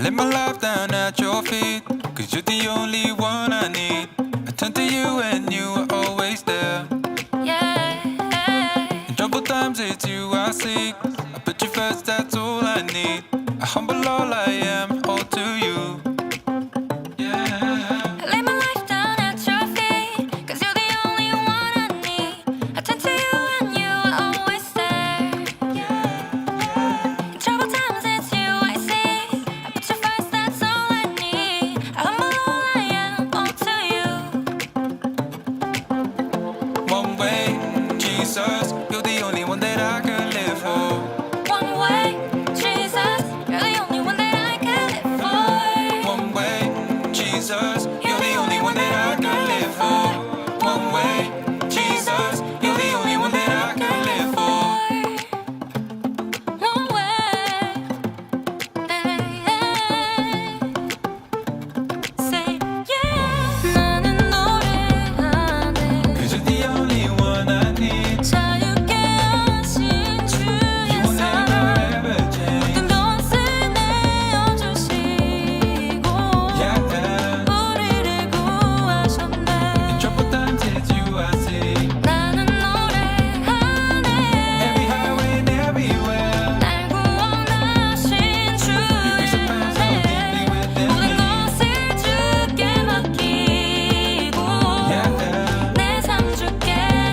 lay my life down at your feet, 'cause you're the only one I need. I turn to you and you are always there. In troubled times it's you I seek. I put you first, that's all I need. I humble all I am, all to you. I lay my life down at your feet, 'cause you're the only one I need. I turn to you and you are always there. In troubled times it's you I seek. I put you first, that's all I need. I humble all I am, all to you. One way, Jesus, you're the only one that I could live for. One way, Jesus, you're the only one that I could live for. One way, Jesus, you're the only one that I could live for. One way, Jesus, you're the only one that I could live for. One way, say yeah. 나는 노래하네. 'Cause you're the only one I need. 자유케 하신 You will 주의 never 사랑 ever change. 모든 것을 내어주시고 Yeah. 우리를 구하셨네. In troubled times it's you I see. 나는 노래하네. Every highway and everywhere. 날 구원하신 주의 은혜 모든 것을 주께 맡기고 내 삶 주께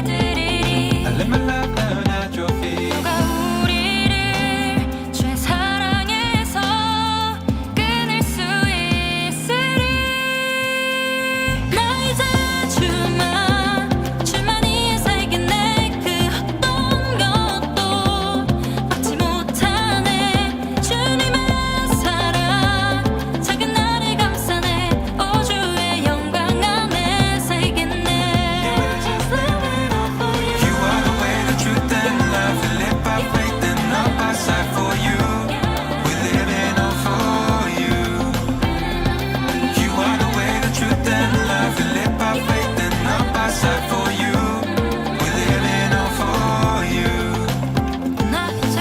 드리리. I lay my life down at your feet. 누가 우리를 주의 사랑에서 끊을 수 있으리. 나 이제 주만 위해 살겠네. 그 어떤 것도 막지 못하네. 주님의 사랑 작은 나를 감싸네. 오 주의 영광 안에 살겠네. You are the way, the truth, and life. We live by faith and not by sight. For you, we living on for you. You are the way, the truth, and life. We live by faith and not by sight. For you, we living on for you. 나 이제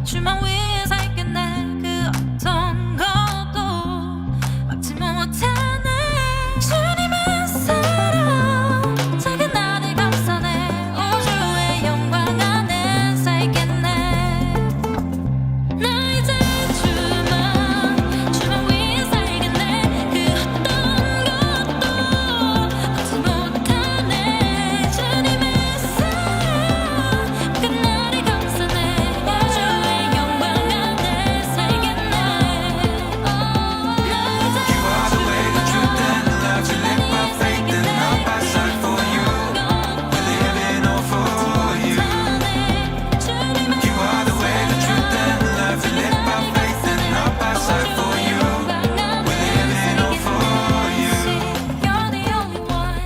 주만 위해 살겠네. 그 어떤 것도 막지 못하네. 주님의 사랑 작은 나를 감싸네. 오 주의 영광 안에 살겠네. 나 이제 주만 위해 살겠네. 그 어떤 것도 막지 못하네. 주님의 사랑 작은 나를 감싸네. 오 주의 영광 안에 살겠네. You are the way, the truth, and life. We live by faith and not by sight. For you, we living on for you. You are the way, the truth, and life. We live by faith and not by sight. For you, we living on for you. You're the only one.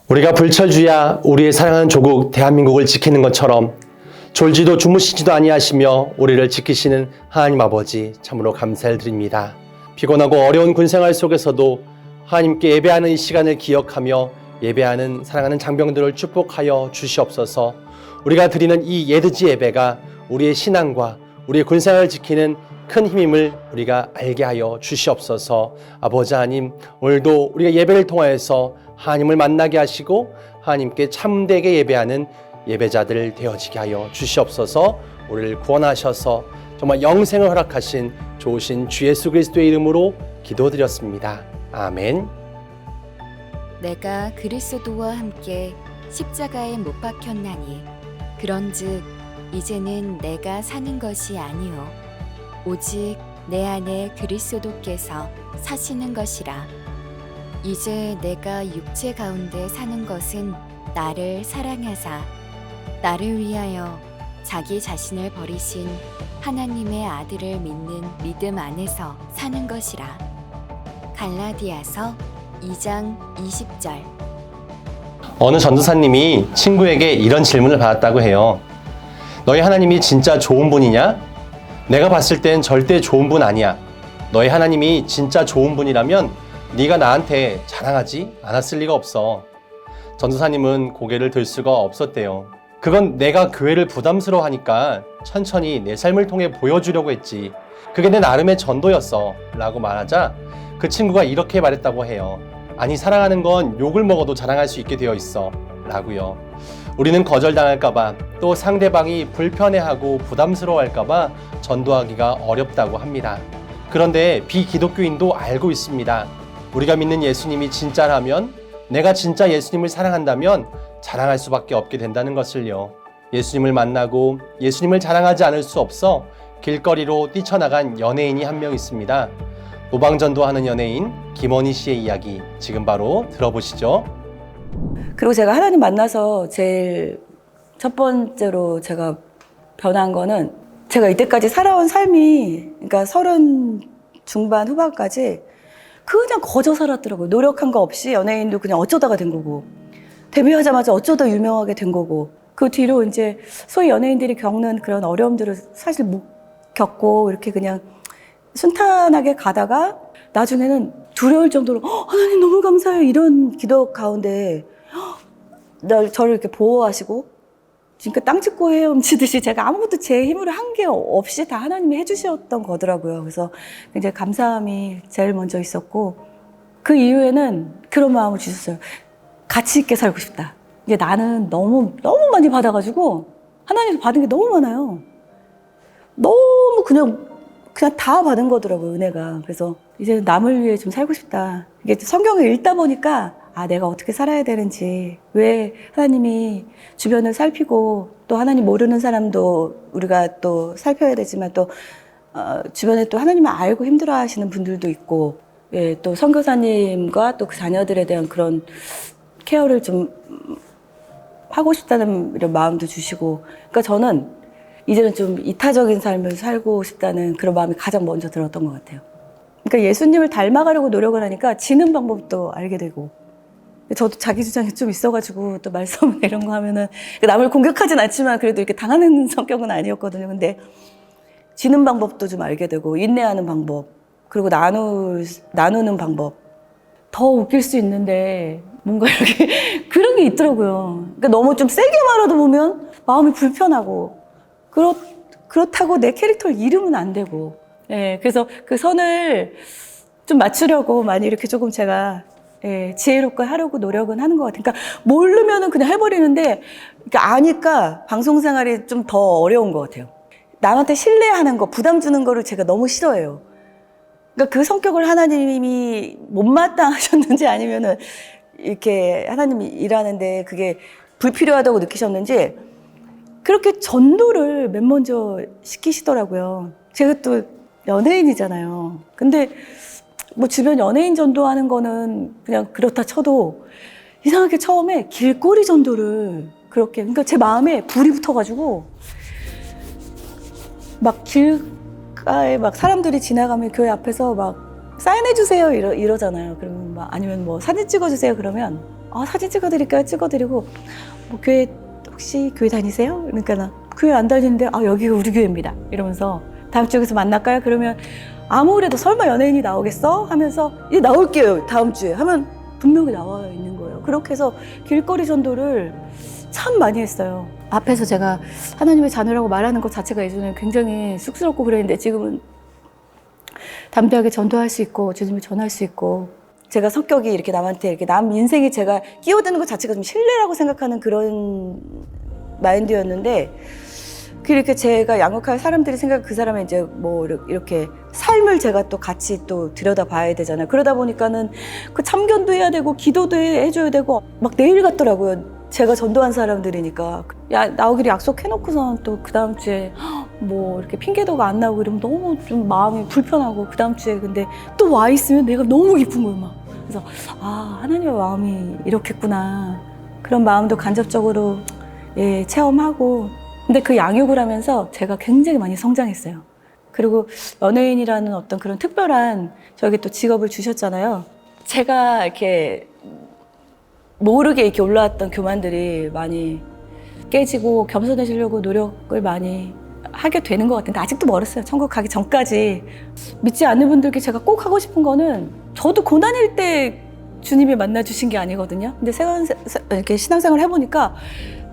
우리가 불철주야 우리의 사랑하는 조국 대한민국을 지키는 것처럼 졸지도 주무시지도 아니하시며 우리를 지키시는 하나님 아버지 참으로 감사를 드립니다. 피곤하고 어려운 군생활 속에서도 하나님께 예배하는 이 시간을 기억하며 예배하는 사랑하는 장병들을 축복하여 주시옵소서. 우리가 드리는 이 예드지 예배가 우리의 신앙과 우리의 군생활을 지키는 큰 힘임을 우리가 알게 하여 주시옵소서. 아버지 하나님, 오늘도 우리가 예배를 통하여서 하나님을 만나게 하시고 하나님께 참되게 예배하는 예배자들 되어지게 하여 주시옵소서. 우리를 구원하셔서 정말 영생을 허락하신 좋으신 주 예수 그리스도의 이름으로 기도드렸습니다. 아멘. 내가 그리스도와 함께 십자가에 못 박혔나니 그런즉 이제는 내가 사는 것이 아니요 오직 내 안에 그리스도께서 사시는 것이라. 이제 내가 육체 가운데 사는 것은 나를 사랑하사 나를 위하여 자기 자신을 버리신 하나님의 아들을 믿는 믿음 안에서 사는 것이라. 갈라디아서 2장 20절. 어느 전도사님이 친구에게 이런 질문을 받았다고 해요. 너희 하나님이 진짜 좋은 분이냐? 내가 봤을 땐 절대 좋은 분 아니야. 너희 하나님이 진짜 좋은 분이라면 네가 나한테 자랑하지 않았을 리가 없어. 전도사님은 고개를 들 수가 없었대요. 그건 내가 교회를 부담스러워하니까 천천히 내 삶을 통해 보여주려고 했지. 그게 내 나름의 전도였어 라고 말하자 그 친구가 이렇게 말했다고 해요. 아니, 사랑하는 건 욕을 먹어도 자랑할 수 있게 되어 있어 라고요. 우리는 거절당할까봐 또 상대방이 불편해하고 부담스러워할까봐 전도하기가 어렵다고 합니다. 그런데 비기독교인도 알고 있습니다. 우리가 믿는 예수님이 진짜라면, 내가 진짜 예수님을 사랑한다면 자랑할 수밖에 없게 된다는 것을요. 예수님을 만나고 예수님을 자랑하지 않을 수 없어 길거리로 뛰쳐나간 연예인이 한 명 있습니다. 노방전도하는 연예인 김원희 씨의 이야기 지금 바로 들어보시죠. 그리고 제가 하나님 만나서 제일 첫 번째로 제가 변한 거는, 제가 이때까지 살아온 삶이, 그러니까 30 중반 후반까지 그냥 거저 살았더라고요. 노력한 거 없이 연예인도 그냥 어쩌다가 된 거고, 데뷔하자마자 어쩌다 유명하게 된 거고, 그 뒤로 이제 소위 연예인들이 겪는 그런 어려움들을 사실 못 겪고 이렇게 그냥 순탄하게 가다가 나중에는 두려울 정도로 하나님 너무 감사해요 이런 기도 가운데 저를 이렇게 보호하시고, 지금까 땅 짚고 헤엄치듯이 제가 아무것도 제 힘으로 한 게 없이 다 하나님이 해주셨던 거더라고요. 그래서 굉장히 감사함이 제일 먼저 있었고, 그 이후에는 그런 마음을 주셨어요. 가치 있게 살고 싶다. 이제 나는 너무 많이 받아가지고 하나님께서 받은 게 너무 많아요. 너무 그냥 다 받은 거더라고요, 은혜가. 그래서 이제 남을 위해 좀 살고 싶다. 이게 성경을 읽다 보니까 내가 어떻게 살아야 되는지, 왜 하나님이 주변을 살피고, 또 하나님 모르는 사람도 우리가 또 살펴야 되지만, 또 주변에 또 하나님을 알고 힘들어 하시는 분들도 있고, 예, 또 선교사님과 또 그 자녀들에 대한 그런 케어를 좀 하고 싶다는 이런 마음도 주시고, 그러니까 저는 이제는 좀 이타적인 삶을 살고 싶다는 그런 마음이 가장 먼저 들었던 것 같아요. 그러니까 예수님을 닮아가려고 노력을 하니까 지는 방법도 알게 되고, 저도 자기 주장이 좀 있어가지고 또 말씀 이런 거 하면은 남을 공격하진 않지만 그래도 이렇게 당하는 성격은 아니었거든요. 근데 지는 방법도 좀 알게 되고, 인내하는 방법, 그리고 나누는 방법. 더 웃길 수 있는데 뭔가 이렇게 그런 게 있더라고요. 그러니까 너무 좀 세게 말하다 보면 마음이 불편하고, 그렇다고 내 캐릭터를 잃으면 안 되고, 예, 그래서 그 선을 좀 맞추려고 많이 이렇게 조금 제가, 예, 지혜롭게 하려고 노력은 하는 것 같아요. 그러니까 모르면은 그냥 해버리는데, 그러니까 아니까 방송 생활이 좀 더 어려운 것 같아요. 남한테 신뢰하는 거, 부담 주는 거를 제가 너무 싫어해요. 그러니까 그 성격을 하나님이 못마땅하셨는지, 아니면은 이렇게 하나님이 일하는데 그게 불필요하다고 느끼셨는지 그렇게 전도를 맨 먼저 시키시더라고요. 제가 또 연예인이잖아요. 근데 뭐 주변 연예인 전도하는 거는 그냥 그렇다 쳐도, 이상하게 처음에 길거리 전도를 그렇게, 그러니까 제 마음에 불이 붙어가지고 막 길가에 막 사람들이 지나가면 교회 앞에서 막 사인해주세요 이러잖아요. 그러면 막, 아니면 뭐 사진 찍어주세요 그러면 사진 찍어드릴까요? 찍어드리고, 뭐 교회 혹시 교회 다니세요? 그러니까 나 교회 안 다니는데 여기가 우리 교회입니다 이러면서, 다음 주에 여기서 만날까요? 그러면 아무래도 설마 연예인이 나오겠어? 하면서 나올게요 다음 주에 하면 분명히 나와 있는 거예요. 그렇게 해서 길거리 전도를 참 많이 했어요. 앞에서 제가 하나님의 자녀라고 말하는 것 자체가 예전에 굉장히 쑥스럽고 그랬는데, 지금은 담대하게 전도할 수 있고 주님을 전할 수 있고, 제가 성격이 이렇게 남한테 이렇게 남 인생에 제가 끼어드는 것 자체가 좀 신뢰라고 생각하는 그런 마인드였는데, 그렇게 제가 양육할 사람들이 생각, 그 사람의 이제 뭐 이렇게 삶을 제가 또 같이 또 들여다 봐야 되잖아요. 그러다 보니까는 그 참견도 해야 되고 기도도 해줘야 되고 막 내일 같더라고요. 제가 전도한 사람들이니까. 나오기로 약속해놓고선 또 그 다음 주에 뭐 이렇게 핑계도가 안 나오고 이러면 너무 좀 마음이 불편하고, 그 다음 주에 근데 또 와 있으면 내가 너무 기쁜 거예요, 막. 그래서 하나님의 마음이 이렇겠구나, 그런 마음도 간접적으로, 예, 체험하고. 근데 그 양육을 하면서 제가 굉장히 많이 성장했어요. 그리고 연예인이라는 어떤 그런 특별한 저에게 또 직업을 주셨잖아요. 제가 이렇게 모르게 이렇게 올라왔던 교만들이 많이 깨지고 겸손해지려고 노력을 많이 하게 되는 것 같은데, 아직도 멀었어요. 천국 가기 전까지. 믿지 않는 분들께 제가 꼭 하고 싶은 거는, 저도 고난일 때 주님이 만나주신 게 아니거든요. 근데 이렇게 신앙생활을 해보니까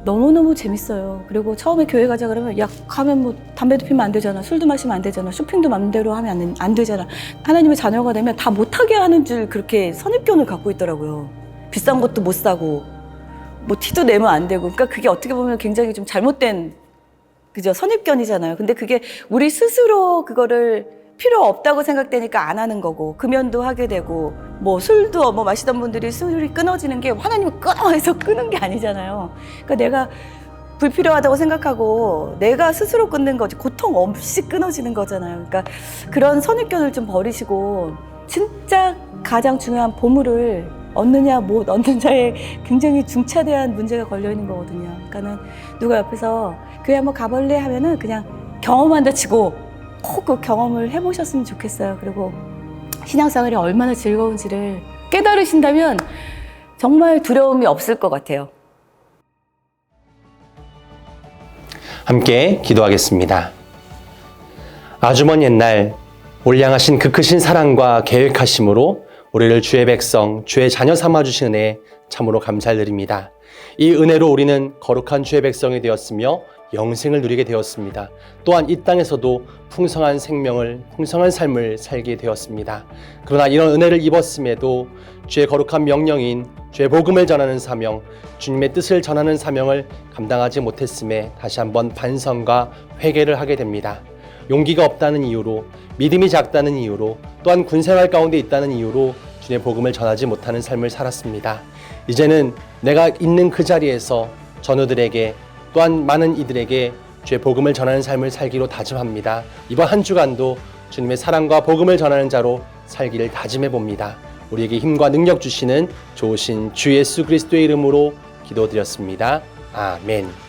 너무너무 재밌어요. 그리고 처음에 교회 가자 그러면 야 가면 뭐 담배도 피면 안 되잖아, 술도 마시면 안 되잖아, 쇼핑도 맘대로 하면 안 되잖아. 하나님의 자녀가 되면 다 못하게 하는 줄 그렇게 선입견을 갖고 있더라고요. 비싼 것도 못 사고 뭐 티도 내면 안 되고. 그러니까 그게 어떻게 보면 굉장히 좀 잘못된 그죠 선입견이잖아요. 근데 그게 우리 스스로 그거를 필요 없다고 생각되니까 안 하는 거고, 금연도 하게 되고, 뭐 술도 뭐 마시던 분들이 술이 끊어지는 게 하나님이 끊어 해서 끊은 게 아니잖아요. 그러니까 내가 불필요하다고 생각하고 내가 스스로 끊는 거지 고통 없이 끊어지는 거잖아요. 그러니까 그런 선입견을 좀 버리시고 진짜 가장 중요한 보물을 얻느냐 못 얻느냐에 굉장히 중차대한 문제가 걸려 있는 거거든요. 그러니까는 누가 옆에서 교회 한번 가볼래 하면은 그냥 경험한다 치고 꼭 그 경험을 해보셨으면 좋겠어요. 그리고 신앙생활이 얼마나 즐거운지를 깨달으신다면 정말 두려움이 없을 것 같아요. 함께 기도하겠습니다. 아주 먼 옛날 올량하신 그 크신 사랑과 계획하심으로 우리를 주의 백성, 주의 자녀 삼아주신 은혜에 참으로 감사드립니다. 이 은혜로 우리는 거룩한 주의 백성이 되었으며 영생을 누리게 되었습니다. 또한 이 땅에서도 풍성한 생명을, 풍성한 삶을 살게 되었습니다. 그러나 이런 은혜를 입었음에도 주의 거룩한 명령인 주의 복음을 전하는 사명, 주님의 뜻을 전하는 사명을 감당하지 못했음에 다시 한번 반성과 회개를 하게 됩니다. 용기가 없다는 이유로, 믿음이 작다는 이유로, 또한 군생활 가운데 있다는 이유로 주님의 복음을 전하지 못하는 삶을 살았습니다. 이제는 내가 있는 그 자리에서 전우들에게 또한 많은 이들에게 주의 복음을 전하는 삶을 살기로 다짐합니다. 이번 한 주간도 주님의 사랑과 복음을 전하는 자로 살기를 다짐해 봅니다. 우리에게 힘과 능력 주시는 좋으신 주 예수 그리스도의 이름으로 기도드렸습니다. 아멘.